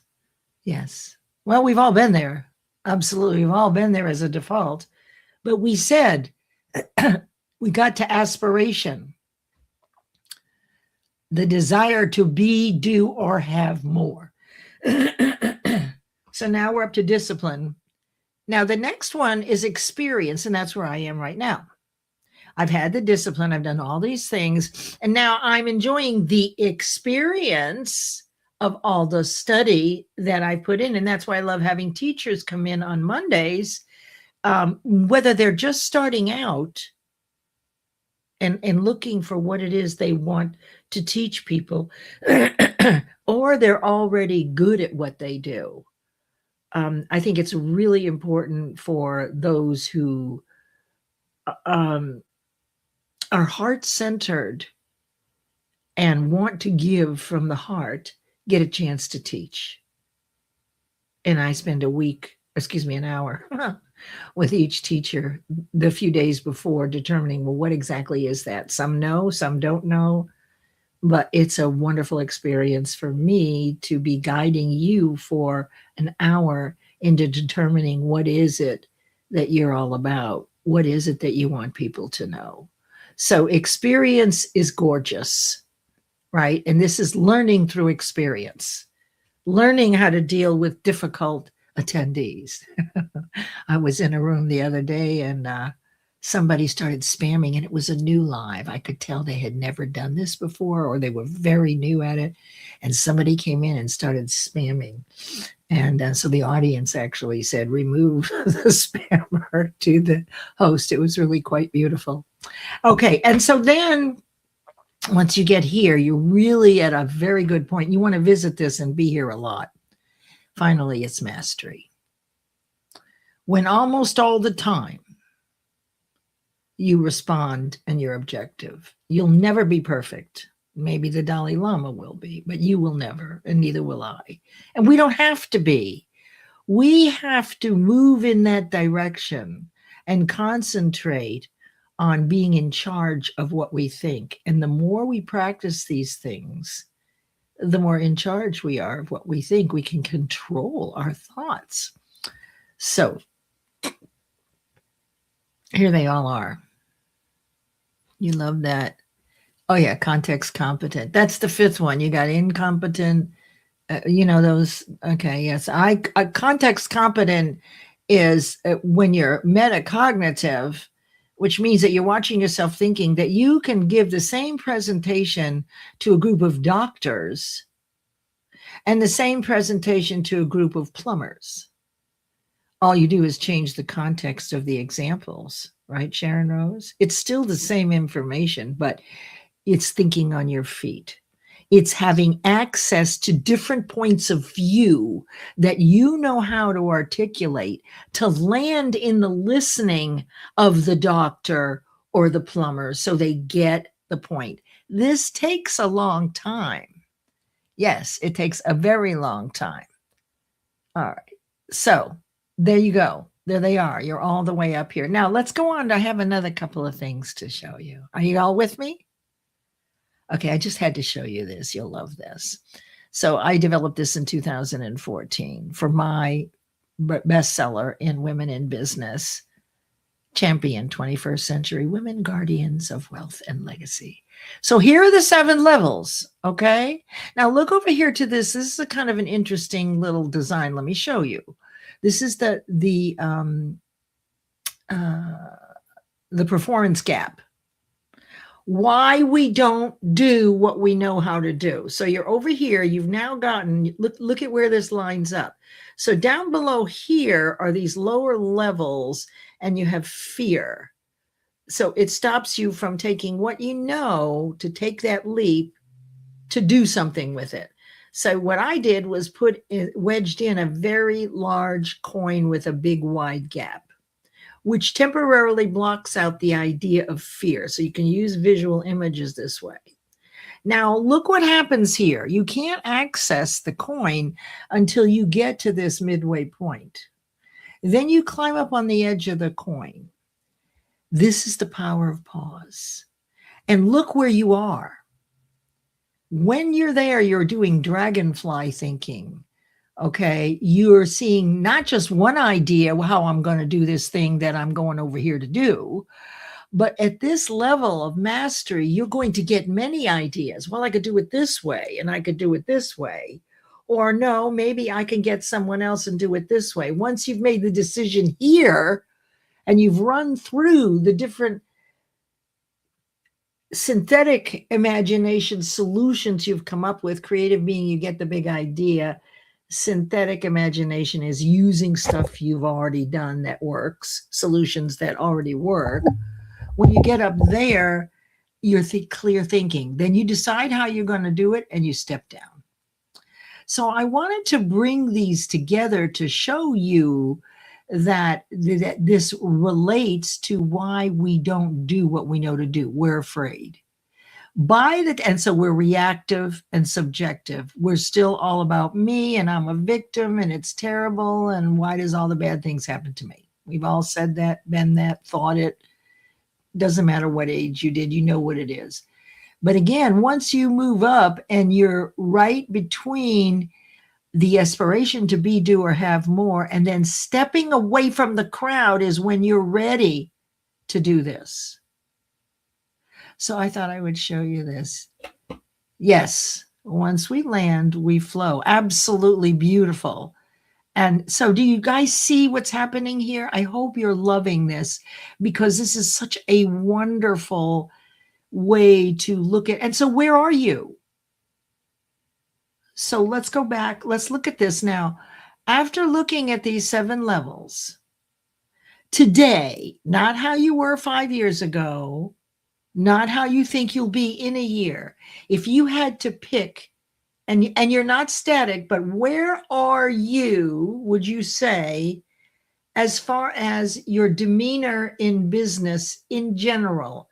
yes. Well, we've all been there. Absolutely. We've all been there as a default. But we said we got to aspiration, the desire to be, do, or have more. So now we're up to discipline. Now the next one is experience, and that's where I am right now. I've had the discipline. I've done all these things, and now I'm enjoying the experience of all the study that I put in. And that's why I love having teachers come in on Mondays, whether they're just starting out and looking for what it is they want to teach people, or they're already good at what they do. I think it's really important for those who are heart-centered and want to give from the heart get a chance to teach. And I spend an hour with each teacher the few days before determining, well, what exactly is that? Some know, some don't know, but it's a wonderful experience for me to be guiding you for an hour into determining what is it that you're all about? What is it that you want people to know? So experience is gorgeous, right? And this is learning through experience, learning how to deal with difficult attendees. I was in a room the other day and somebody started spamming, and it was a new live. I could tell they had never done this before, or they were very new at it. And somebody came in and started spamming. And so the audience actually said, remove the spammer to the host. It was really quite beautiful. Okay. And so then once you get here, you're really at a very good point. You want to visit this and be here a lot. Finally, it's mastery. When almost all the time you respond and you're objective, you'll never be perfect. Maybe the Dalai Lama will be, but you will never, and neither will I. And we don't have to be. We have to move in that direction and concentrate on being in charge of what we think. And the more we practice these things, the more in charge we are of what we think. We can control our thoughts. So here they all are. You love that. Oh yeah, context competent. That's the fifth one. You got incompetent, those. Okay, yes. Context competent is when you're metacognitive, which means that you're watching yourself thinking that you can give the same presentation to a group of doctors and the same presentation to a group of plumbers. All you do is change the context of the examples, right, Sharon Rose? It's still the same information, but it's thinking on your feet. It's having access to different points of view that you know how to articulate to land in the listening of the doctor or the plumber so they get the point. This takes a long time. Yes, it takes a very long time. All right. So there you go. There they are. You're all the way up here. Now let's go on. I have another couple of things to show you. Are you all with me? Okay, I just had to show you this. You'll love this. So I developed this in 2014 for my bestseller in Women in Business, Champion 21st Century Women Guardians of Wealth and Legacy. So here are the 7 levels, okay? Now look over here to this. This is a kind of an interesting little design. Let me show you. This is the performance gap. Why we don't do what we know how to do. So you're over here, you've now gotten, look at where this lines up. So down below here are these lower levels, and you have fear. So it stops you from taking what you know to take that leap to do something with it. So what I did was wedged in a very large coin with a big wide gap, which temporarily blocks out the idea of fear. So you can use visual images this way. Now, look what happens here. You can't access the coin until you get to this midway point. Then you climb up on the edge of the coin. This is the power of pause. And look where you are. When you're there, you're doing dragonfly thinking. Okay, you're seeing not just one idea, how I'm going to do this thing that I'm going over here to do, but at this level of mastery, you're going to get many ideas. Well, I could do it this way, and I could do it this way. Or no, maybe I can get someone else and do it this way. Once you've made the decision here, and you've run through the different synthetic imagination solutions you've come up with, creative being, you get the big idea. Synthetic imagination is using stuff you've already done that works, solutions that already work. When you get up there, you're clear thinking. Then you decide how you're going to do it, and you step down. So I wanted to bring these together to show you that this relates to why we don't do what we know to do. We're afraid. And so we're reactive and subjective. We're still all about me, and I'm a victim, and it's terrible, and why does all the bad things happen to me? We've all said that, been that, thought it. Doesn't matter what age you did, you know what it is. But again, once you move up and you're right between the aspiration to be, do, or have more, and then stepping away from the crowd is when you're ready to do this. So I thought I would show you this. Yes, once we land, we flow. Absolutely beautiful. And so do you guys see what's happening here? I hope you're loving this, because this is such a wonderful way to look at. And so where are you? So let's go back. Let's look at this now. After looking at these 7 levels, today, not how you were 5 years ago, not how you think you'll be in a year. If you had to pick, and you're not static, but where are you, would you say, as far as your demeanor in business in general?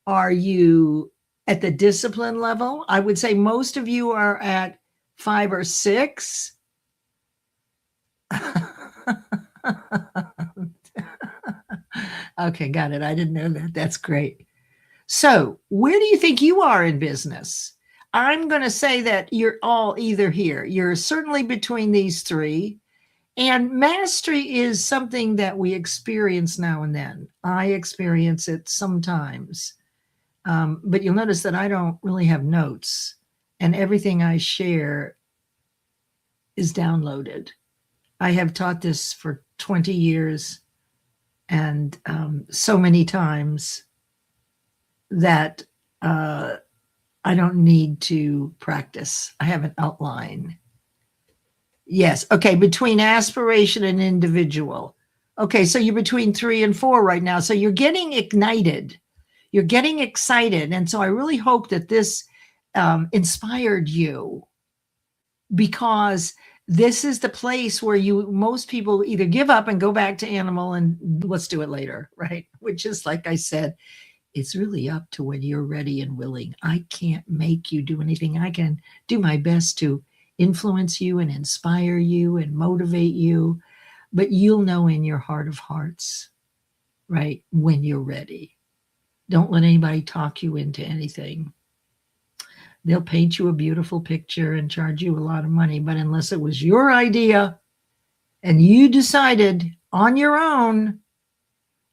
Are you at the discipline level? I would say most of you are at 5 or 6. Okay, got it. I didn't know that. That's great. So where do you think you are in business? I'm going to say that you're all either here. You're certainly between these 3. And mastery is something that we experience now and then. I experience it sometimes. But you'll notice that I don't really have notes, and everything I share is downloaded. I have taught this for 20 years, and so many times that I don't need to practice. I have an outline. Yes. Okay. Between aspiration and individual. Okay. So you're between 3 and 4 right now. So you're getting ignited. You're getting excited. And so I really hope that this inspired you, because this is the place where most people either give up and go back to animal and let's do it later, right? Which is, like I said, it's really up to when you're ready and willing. I can't make you do anything. I can do my best to influence you and inspire you and motivate you, but you'll know in your heart of hearts, right, when you're ready. Don't let anybody talk you into anything. They'll paint you a beautiful picture and charge you a lot of money, but unless it was your idea and you decided on your own,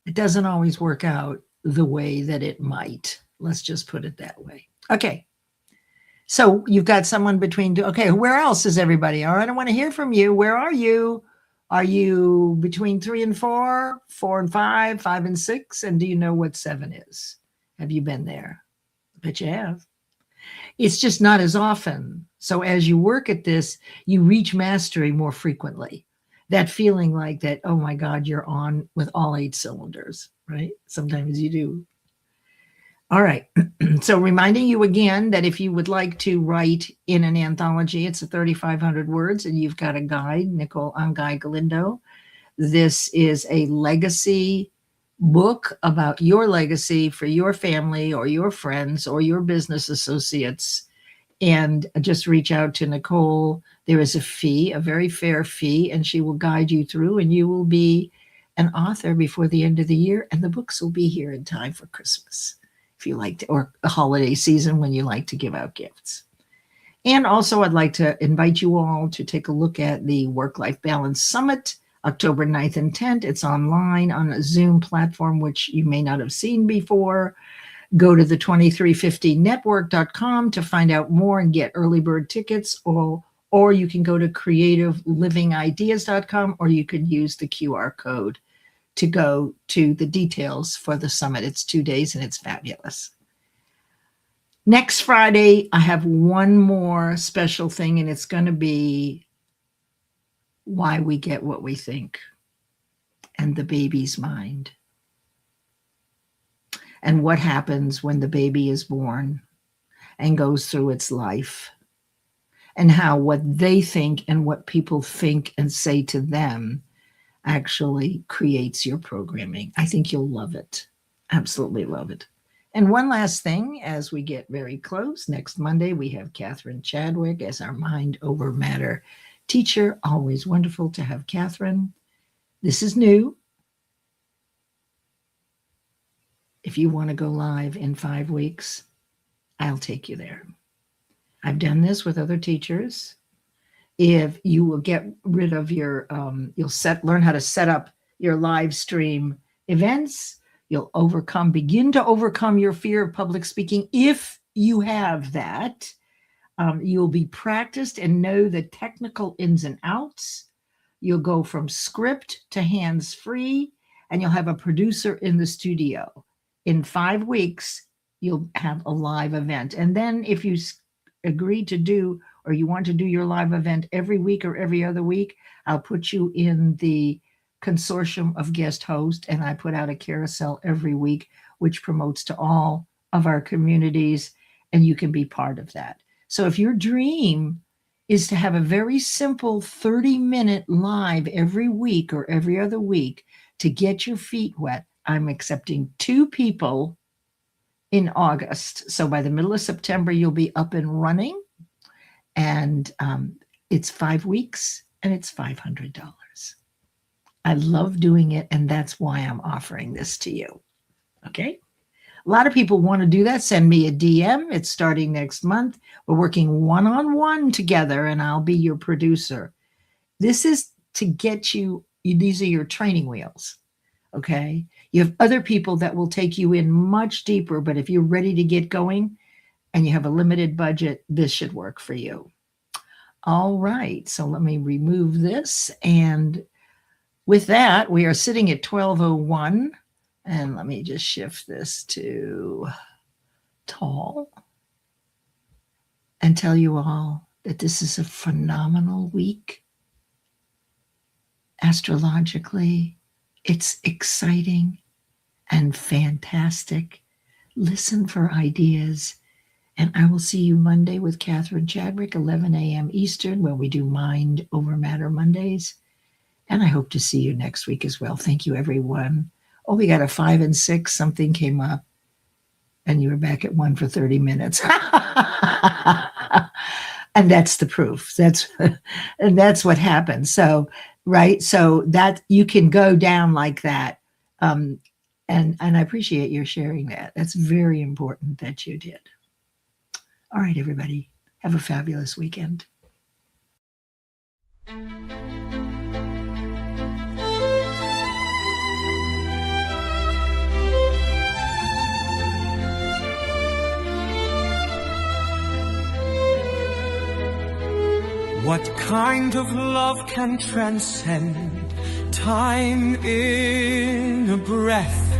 it doesn't always work out the way that it might. Let's just put it that way. Okay. So you've got someone between, okay, where else is everybody? All right, I want to hear from you. Where are you? Are you between 3 and 4, 4 and 5, 5 and 6? And do you know what 7 is? Have you been there? I bet you have. It's just not as often. So as you work at this, you reach mastery more frequently. That feeling like that, oh my God, you're on with all 8 cylinders, right? Sometimes you do. All right. So reminding you again that if you would like to write in an anthology, it's a 3,500 words, and you've got a guide, Nicole Angai Galindo. This is a legacy book about your legacy for your family or your friends or your business associates. And just reach out to Nicole. There is a fee, a very fair fee, and she will guide you through, and you will be an author before the end of the year, and the books will be here in time for Christmas, if you like to, or a holiday season when you like to give out gifts. And also, I'd like to invite you all to take a look at the Work-Life Balance Summit, October 9th and 10th. It's online on a Zoom platform, which you may not have seen before. Go to the 2350network.com to find out more and get early bird tickets, or you can go to creativelivingideas.com, or you can use the QR code to go to the details for the summit. It's 2 days and it's fabulous. Next Friday, I have one more special thing, and it's going to be why we get what we think and the baby's mind. And what happens when the baby is born and goes through its life, and how what they think and what people think and say to them actually creates your programming. I think you'll love it. Absolutely love it. And one last thing, as we get very close, next Monday, we have 𝓑𝓫𝓙𝓬𝓬𝓱 as our Mind Over Matter teacher. Always wonderful to have Catherine. This is new. If you want to go live in 5 weeks, I'll take you there. I've done this with other teachers. If you will get rid of your, learn how to set up your live stream events, you'll begin to overcome your fear of public speaking. If you have that, you'll be practiced and know the technical ins and outs. You'll go from script to hands-free, and you'll have a producer in the studio. In 5 weeks, you'll have a live event. And then if you agree to do, or you want to do your live event every week or every other week, I'll put you in the consortium of guest hosts, and I put out a carousel every week, which promotes to all of our communities, and you can be part of that. So if your dream is to have a very simple 30-minute live every week or every other week to get your feet wet, I'm accepting 2 people in August. So by the middle of September, you'll be up and running, and it's 5 weeks, and it's $500. I love doing it, and that's why I'm offering this to you. Okay? A lot of people want to do that. Send me a DM. It's starting next month. We're working one-on-one together, and I'll be your producer. This is to get you, these are your training wheels. Okay? You have other people that will take you in much deeper, but if you're ready to get going and you have a limited budget, this should work for you. All right. So let me remove this, and with that, we are sitting at 12:01, and let me just shift this to tall and tell you all that this is a phenomenal week. Astrologically, it's exciting and fantastic. Listen for ideas, and I will see you Monday with 𝓑𝓫𝓙𝓬𝓬𝓱, 11 a.m. Eastern, when we do Mind Over Matter Mondays. And I hope to see you next week as well. Thank you, everyone. Oh, we got a 5 and 6. Something came up, and you were back at 1 for 30 minutes. And that's the proof. And that's what happens. So, right. So that you can go down like that. And I appreciate your sharing that. That's very important that you did. All right, everybody. Have a fabulous weekend. What kind of love can transcend time in a breath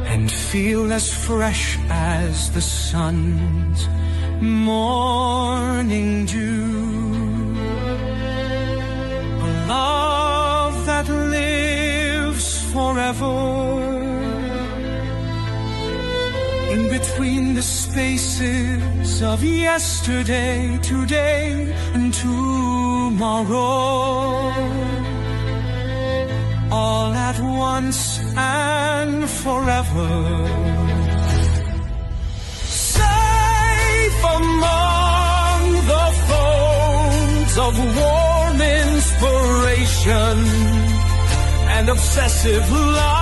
and feel as fresh as the sun's morning dew? A love that lives forever in between the spaces of yesterday, today, and tomorrow, all at once and forever. Safe among the folds of warm inspiration and obsessive lightness,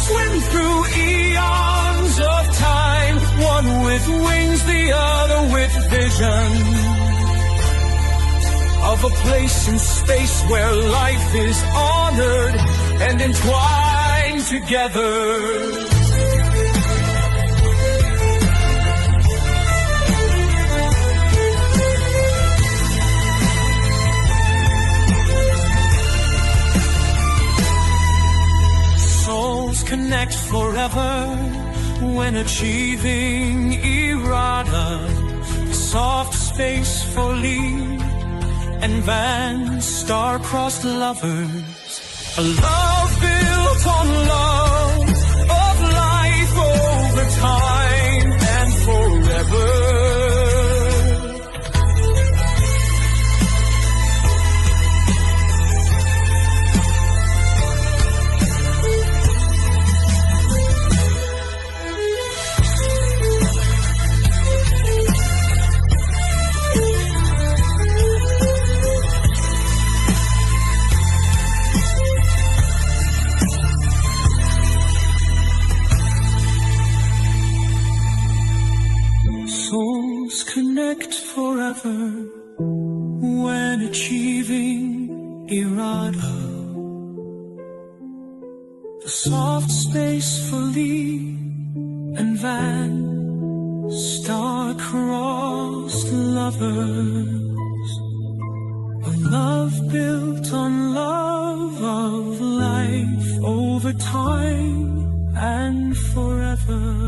swim through eons of time, one with wings, the other with vision, of a place in space where life is honored and entwined together. Connect forever when achieving 𝓍𝓸𝓀, soft space for Lee and Van, star-crossed lovers, a love built on love of life over time and forever. 𝓠𝓾𝓪𝓻𝓸. The soft space for Lee and Van, star-crossed lovers, a love built on love of life over time and forever.